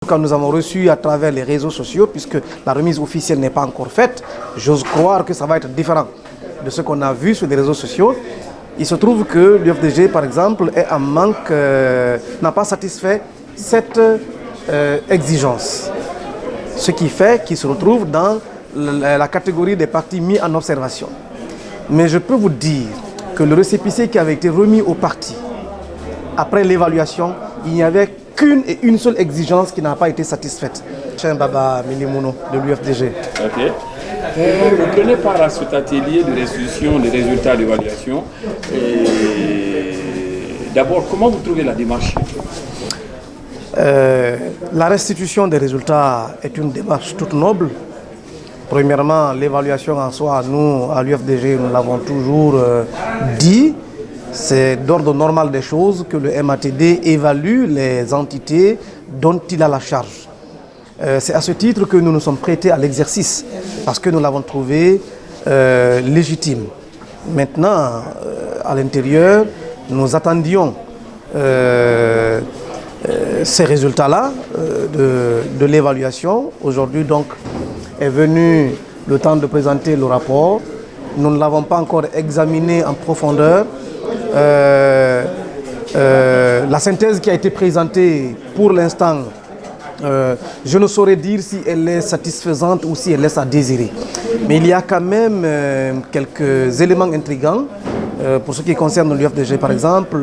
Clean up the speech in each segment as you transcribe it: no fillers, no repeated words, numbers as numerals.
Quand nous avons reçu à travers les réseaux sociaux, puisque la remise officielle n'est pas encore faite, j'ose croire que ça va être différent de ce qu'on a vu sur les réseaux sociaux. Il se trouve que l'UFDG, par exemple, est en manque, n'a pas satisfait cette exigence. Ce qui fait qu'il se retrouve dans la catégorie des partis mis en observation. Mais je peux vous dire que le récépissé qui avait été remis aux partis, après l'évaluation, il n'y avait qu'une et une seule exigence qui n'a pas été satisfaite. Cheikh Baba Milimouno de l'UFDG. Ok. Vous prenez part à cet atelier de restitution des résultats d'évaluation. D'abord, comment vous trouvez la démarche? La restitution des résultats est une démarche toute noble. Premièrement, l'évaluation en soi, nous, à l'UFDG, nous l'avons toujours dit. C'est d'ordre normal des choses que le MATD évalue les entités dont il a la charge. C'est à ce titre que nous nous sommes prêtés à l'exercice, parce que nous l'avons trouvé légitime. Maintenant, à l'intérieur, nous attendions ces résultats-là de l'évaluation. Aujourd'hui, donc, est venu le temps de présenter le rapport. Nous ne l'avons pas encore examiné en profondeur. La synthèse qui a été présentée pour l'instant, je ne saurais dire si elle est satisfaisante ou si elle laisse à désirer. Mais il y a quand même quelques éléments intrigants. Pour ce qui concerne l'UFDG par exemple,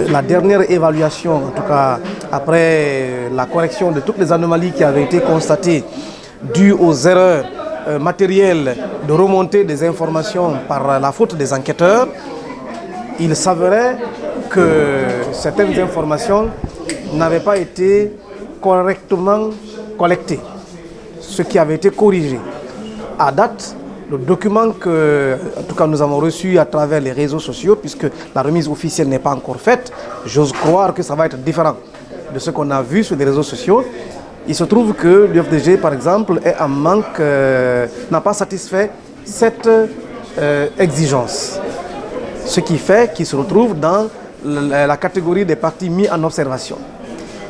la dernière évaluation, en tout cas après la correction de toutes les anomalies qui avaient été constatées dues aux erreurs matérielles de remontée des informations par la faute des enquêteurs, il s'avérait que certaines informations n'avaient pas été correctement collectées, ce qui avait été corrigé. À date, le document que en tout cas, nous avons reçu à travers les réseaux sociaux, puisque la remise officielle n'est pas encore faite, j'ose croire que ça va être différent de ce qu'on a vu sur les réseaux sociaux. Il se trouve que l'UFDG, par exemple, est en manque, n'a pas satisfait cette exigence. Ce qui fait qu'il se retrouve dans la catégorie des partis mis en observation.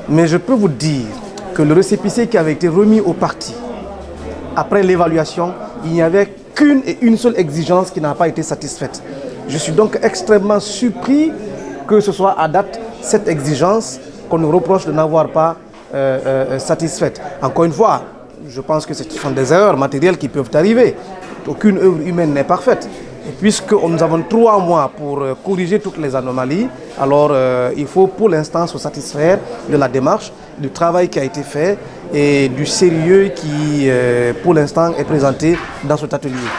Mais je peux vous dire que le récépissé qui avait été remis aux partis, après l'évaluation, il n'y avait qu'une et une seule exigence qui n'a pas été satisfaite. Je suis donc extrêmement surpris que ce soit à date cette exigence qu'on nous reproche de n'avoir pas satisfaite. Encore une fois, je pense que ce sont des erreurs matérielles qui peuvent arriver. Aucune œuvre humaine n'est parfaite. Et puisque nous avons 3 mois pour corriger toutes les anomalies, alors il faut pour l'instant se satisfaire de la démarche, du travail qui a été fait et du sérieux qui, pour l'instant, est présenté dans cet atelier.